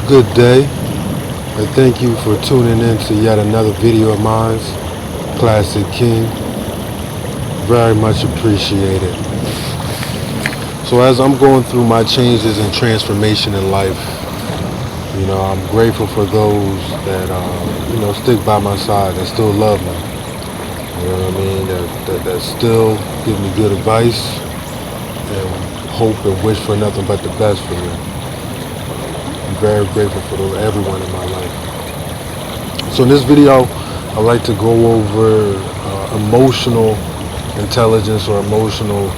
Good day, and thank you for tuning in to yet another video of mine, Klassik King. Very much appreciated. So as I'm going through my changes and transformation in life, I'm grateful for those that stick by my side, that still love me. You know what I mean? That still give me good advice and hope and wish for nothing but the best for me. I'm very grateful for everyone in my life. So in this video, I like to go over emotional intelligence or emotional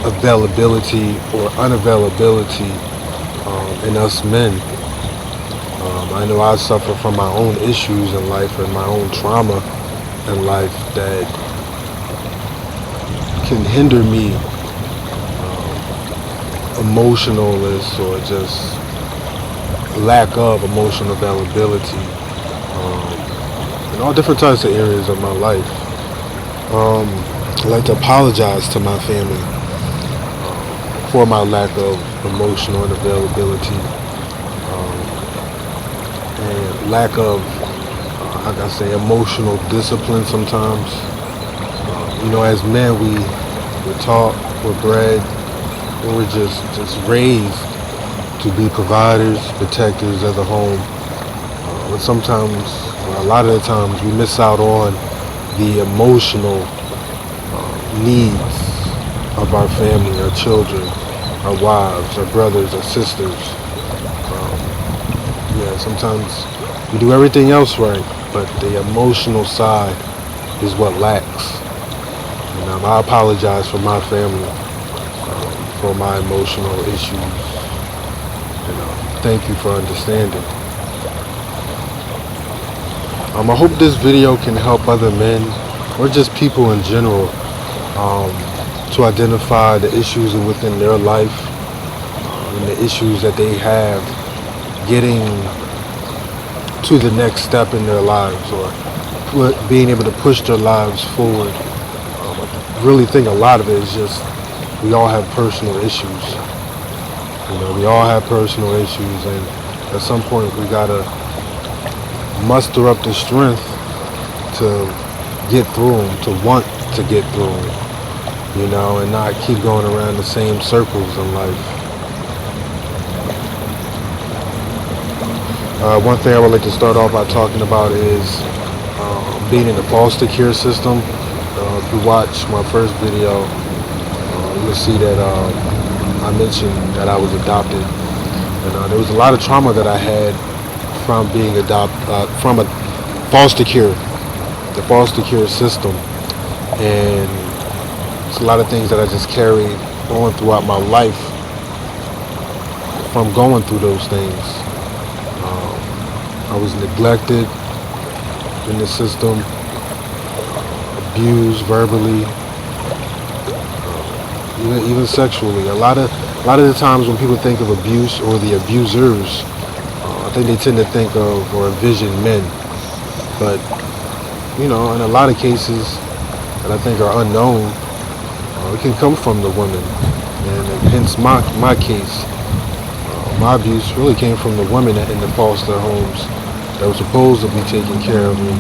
availability or unavailability in us men. I know I suffer from my own issues in life and my own trauma in life that can hinder me emotionalness or just lack of emotional availability in all different types of areas of my life. I like to apologize to my family for my lack of emotional availability and lack of, how can I say, emotional discipline sometimes. As men, we're taught, we're bred, we're just raised to be providers, protectors of the home. But sometimes, or a lot of the times, we miss out on the emotional needs of our family, our children, our wives, our brothers, our sisters. Sometimes we do everything else right, but the emotional side is what lacks. And I apologize for my family, for my emotional issues. Thank you for understanding. I hope this video can help other men or just people in general to identify the issues within their life and the issues that they have getting to the next step in their lives or being able to push their lives forward. I really think a lot of it is just we all have personal issues. We all have personal issues, and at some point we gotta muster up the strength to get through them, to want to get through them, and not keep going around the same circles in life. One thing I would like to start off by talking about is being in the foster care system. If you watch my first video, you'll see that I mentioned that I was adopted, and there was a lot of trauma that I had from being adopted from a the foster care system, and it's a lot of things that I just carried on throughout my life from going through those things. I was neglected in the system, abused verbally, even sexually. A lot of the times when people think of abuse or the abusers, I think they tend to think of or envision men. But in a lot of cases that I think are unknown, it can come from the women, and hence my case. My abuse really came from the women in the foster homes that were supposed to be taking care of me.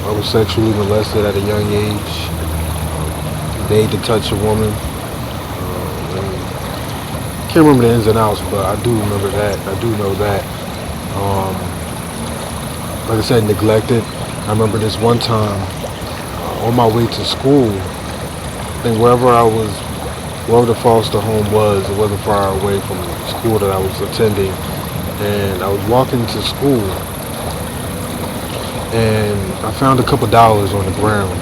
I was sexually molested at a young age, made to touch a woman. Can't remember the ins and outs, but I do remember that. I do know that. Like I said, neglected. I remember this one time on my way to school. I think wherever the foster home was, it wasn't far away from the school that I was attending. And I was walking to school, and I found a couple dollars on the ground.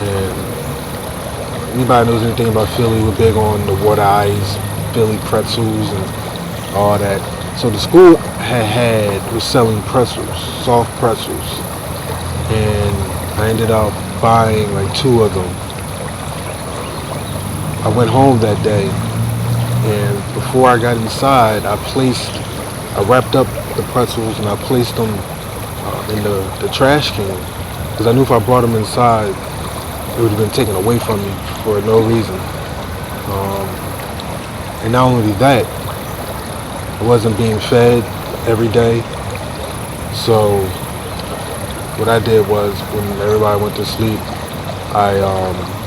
And anybody knows anything about Philly, we're big on the water ice, Philly pretzels, and all that. So the school was selling pretzels, soft pretzels, and I ended up buying like 2 of them. I went home that day, and before I got inside, I wrapped up the pretzels and I placed them in the trash can, because I knew if I brought them inside, it would have been taken away from me for no reason. And not only that, I wasn't being fed every day. So what I did was, when everybody went to sleep, I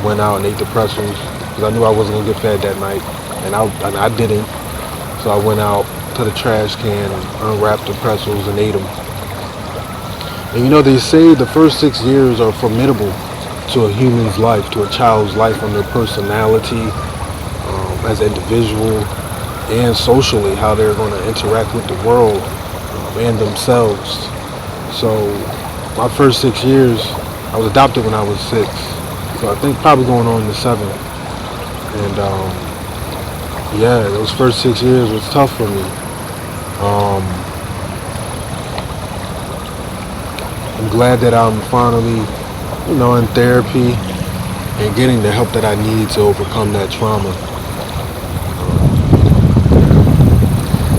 went out and ate the pretzels because I knew I wasn't gonna get fed that night, and I didn't. So I went out to the trash can and unwrapped the pretzels and ate them. And they say the first 6 years are formidable to a human's life, to a child's life, on their personality, as an individual, and socially, how they're going to interact with the world, and themselves. So my first 6 years, I was adopted when I was 6. So I think probably going on to 7. And yeah, those first 6 years was tough for me. I'm glad that I'm finally, in therapy and getting the help that I need to overcome that trauma.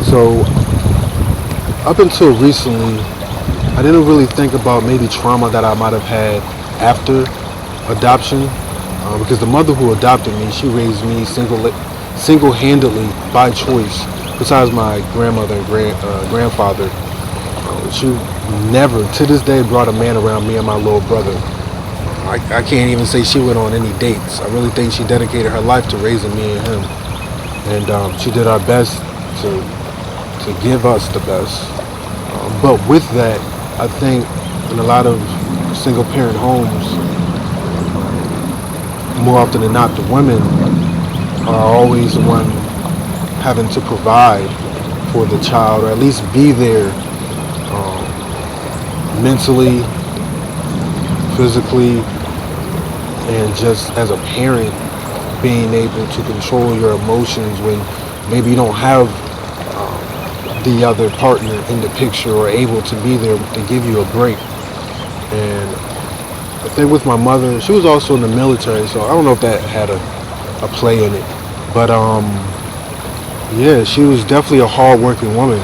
So up until recently, I didn't really think about maybe trauma that I might have had after adoption, because the mother who adopted me, she raised me single-handedly by choice. Besides my grandmother and grandfather, she never, to this day, brought a man around me and my little brother. I can't even say she went on any dates. I really think she dedicated her life to raising me and him, and she did her best to give us the best. But with that, I think in a lot of single-parent homes, more often than not, the women are always the one having to provide for the child, or at least be there, mentally, physically, and just as a parent, being able to control your emotions when maybe you don't have the other partner in the picture, or able to be there to give you a break. And I think with my mother, she was also in the military, so I don't know if that had a play in it. But yeah, she was definitely a hard-working woman.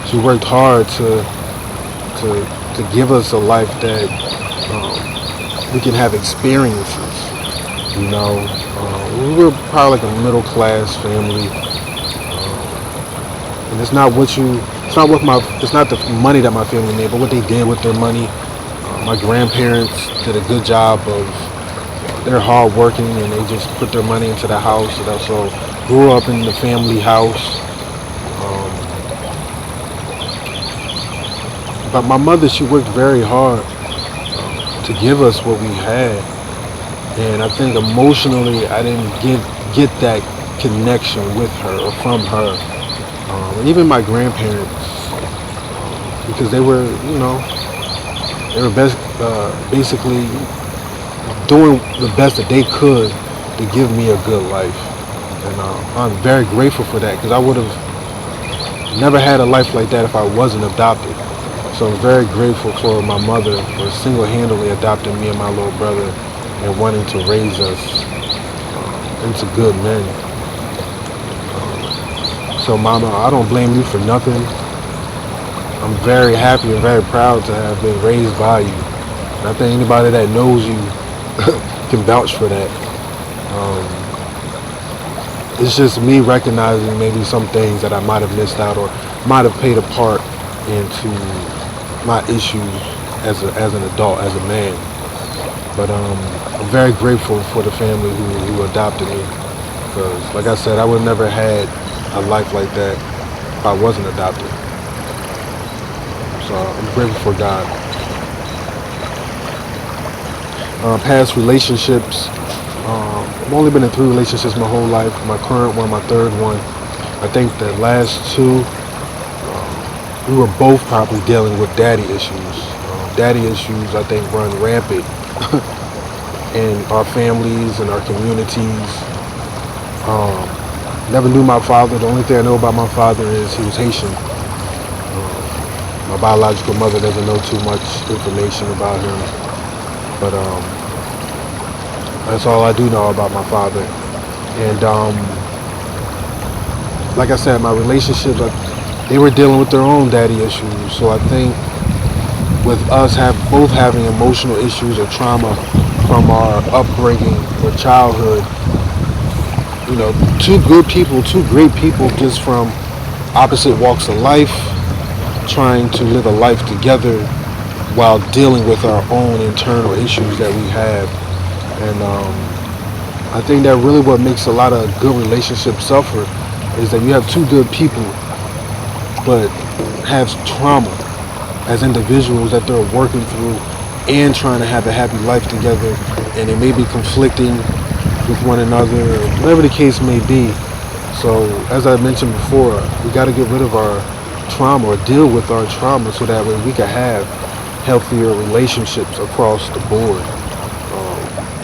She worked hard to give us a life that we can have experiences. We were probably like a middle-class family, and it's not the money that my family made, but what they did with their money. My grandparents did a good job of, they're hard working, and they just put their money into the house. And also grew up in the family house. But my mother, she worked very hard to give us what we had. And I think emotionally, I didn't get that connection with her or from her. And even my grandparents, because they were, basically doing the best that they could to give me a good life. And I'm very grateful for that, because I would have never had a life like that if I wasn't adopted. So I'm very grateful for my mother for single-handedly adopting me and my little brother and wanting to raise us into good men. So Mama, I don't blame you for nothing. I'm very happy and very proud to have been raised by you. And I think anybody that knows you can vouch for that. It's just me recognizing maybe some things that I might have missed out, or might have played a part into my issues as an adult, as a man. But I'm very grateful for the family who adopted me, because like I said, I would have never had a life like that if I wasn't adopted. So I'm grateful for God. Past relationships, I've only been in 3 relationships my whole life. My current one, my third one. I think the last 2, we were both probably dealing with daddy issues. Daddy issues, I think, run rampant in our families and our communities. Never knew my father. The only thing I know about my father is he was Haitian. My biological mother doesn't know too much information about him. But that's all I do know about my father. And like I said, my relationships, they were dealing with their own daddy issues. So I think with us both having emotional issues or trauma from our upbringing or childhood, 2 good people, 2 great people, just from opposite walks of life, trying to live a life together while dealing with our own internal issues that we have. And I think that really what makes a lot of good relationships suffer is that you have two good people but have trauma as individuals that they're working through and trying to have a happy life together, and they may be conflicting with one another, whatever the case may be. So as I mentioned before, we got to get rid of our trauma or deal with our trauma so that way we can have healthier relationships across the board.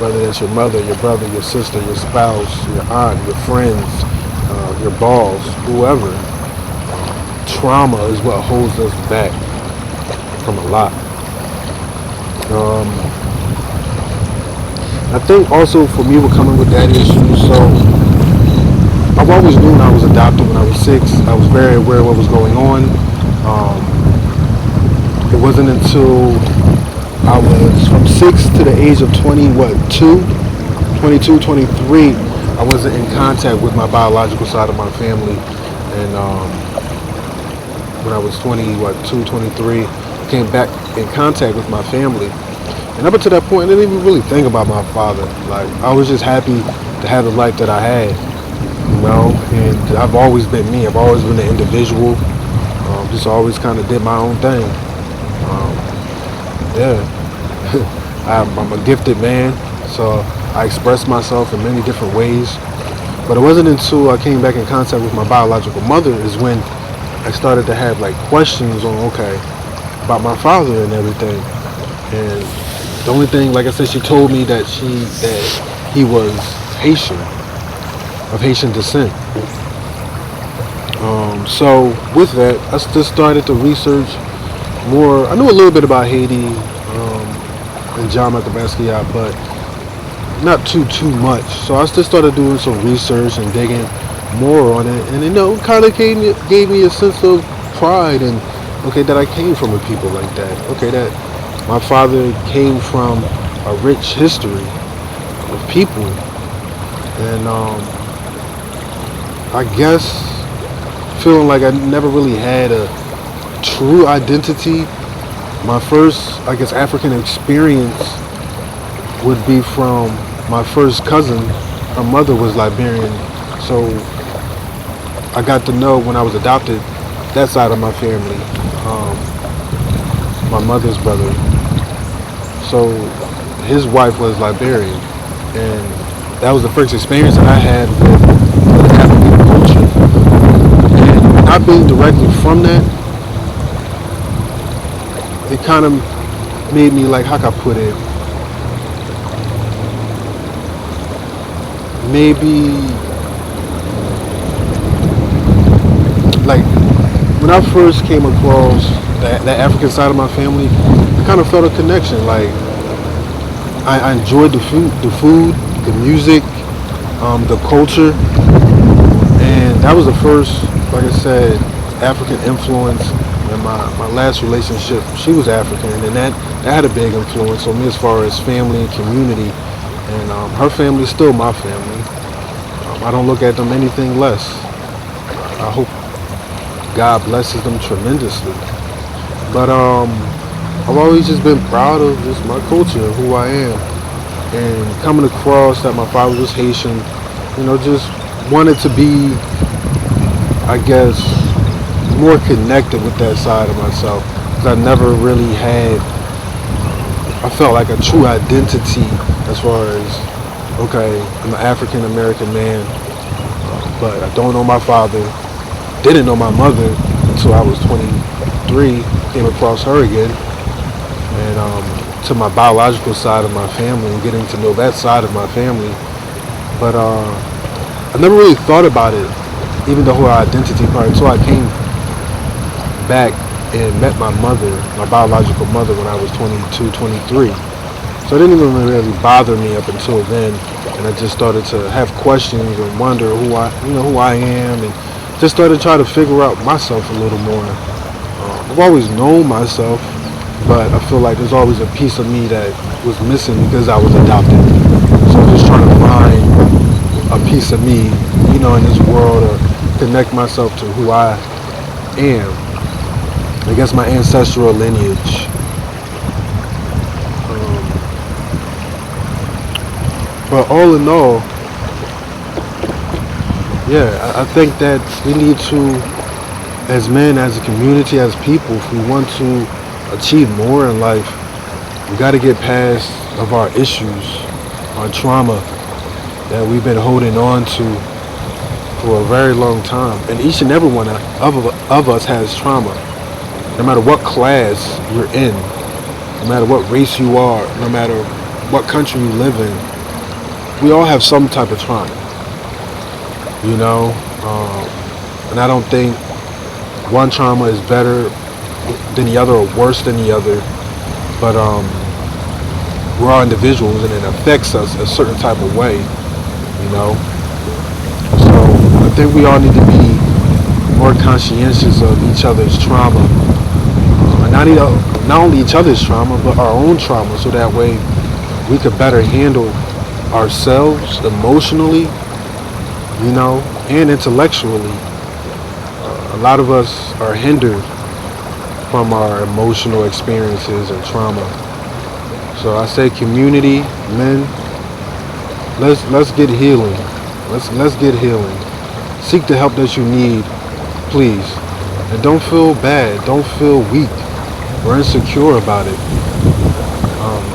Whether that's your mother, your brother, your sister, your spouse, your aunt, your friends, your boss, whoever. Trauma is what holds us back from a lot. I think also for me, we're coming with that issue. So I've always known I was adopted when I was 6. I was very aware of what was going on. It wasn't until I was from 6 to the age of 22, 23, I wasn't in contact with my biological side of my family. And when I was 23, I came back in contact with my family. And up until that point, I didn't even really think about my father. Like, I was just happy to have the life that I had, and I've always been me. I've always been an individual. Just always kind of did my own thing. Yeah. I'm a gifted man, so I express myself in many different ways. But it wasn't until I came back in contact with my biological mother is when I started to have like questions on, about my father and everything. And the only thing, like I said, she told me that he was Haitian, of Haitian descent. So with that, I just started to research more. I knew a little bit about Haiti and John Basquiat, but not too much. So I just started doing some research and digging more on it, and it kind of gave me a sense of pride and that I came from a people like that. That my father came from a rich history of people, and I guess feeling like I never really had a true identity. My first, African experience would be from my first cousin. Her mother was Liberian, so I got to know when I was adopted that side of my family, my mother's brother. So his wife was Liberian, and that was the first experience that I had with African culture. And not being directly from that, it kind of made me, like, how can I put it? Maybe like when I first came across that African side of my family, I kind of felt a connection. Like I enjoyed the food, the music, the culture, and that was the first, like I said, African influence. And my last relationship, she was African, and that had a big influence on me as far as family and community. And her family is still my family. I don't look at them anything less. I hope God blesses them tremendously. But I've always just been proud of just my culture and who I am. And coming across that my father was Haitian, just wanted to be, I guess, more connected with that side of myself. Because I never really had, I felt like a true identity as far as, I'm an African American man, but I don't know my father, didn't know my mother until I was 23, came across her again, and to my biological side of my family and getting to know that side of my family. But I never really thought about it, even the whole identity part, until I came back and met my mother, my biological mother, when I was 22, 23. So it didn't even really bother me up until then, and I just started to have questions and wonder who I am, and just started to try to figure out myself a little more. I've always known myself, but I feel like there's always a piece of me that was missing because I was adopted. So I'm just trying to find a piece of me, in this world, or connect myself to who I am. I guess my ancestral lineage. But all in all, yeah, I think that we need to, as men, as a community, as people, if we want to achieve more in life, we got to get past of our issues, our trauma that we've been holding on to for a very long time. And each and every one of us has trauma. No matter what class you're in, no matter what race you are, no matter what country you live in, we all have some type of trauma, you know. And I don't think one trauma is better than the other or worse than the other, but we're all individuals and it affects us a certain type of way, you know. So I think we all need to be more conscientious of each other's trauma, and not only each other's trauma but our own trauma, so that way we could better handle ourselves emotionally, you know, and intellectually. A lot of us are hindered from our emotional experiences and trauma. So I say, community, men, let's get healing. Let's get healing. Seek the help that you need, please. And don't feel bad. Don't feel weak or insecure about it.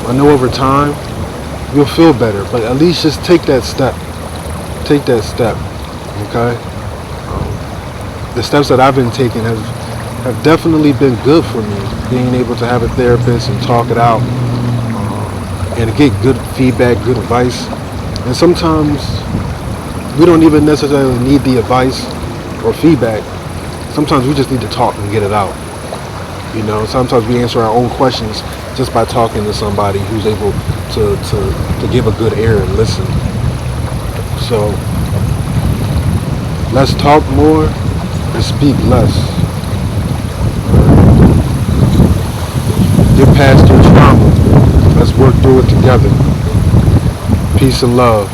I know over time you'll feel better, but at least just take that step. Take that step, okay? The steps that I've been taking have definitely been good for me. Being able to have a therapist and talk it out, and get good feedback, good advice. And sometimes we don't even necessarily need the advice or feedback. Sometimes we just need to talk and get it out. You know, sometimes we answer our own questions just by talking to somebody who's able to give a good ear and listen. So let's talk more and speak less. Get past your trauma. Let's work through it together. Peace and love.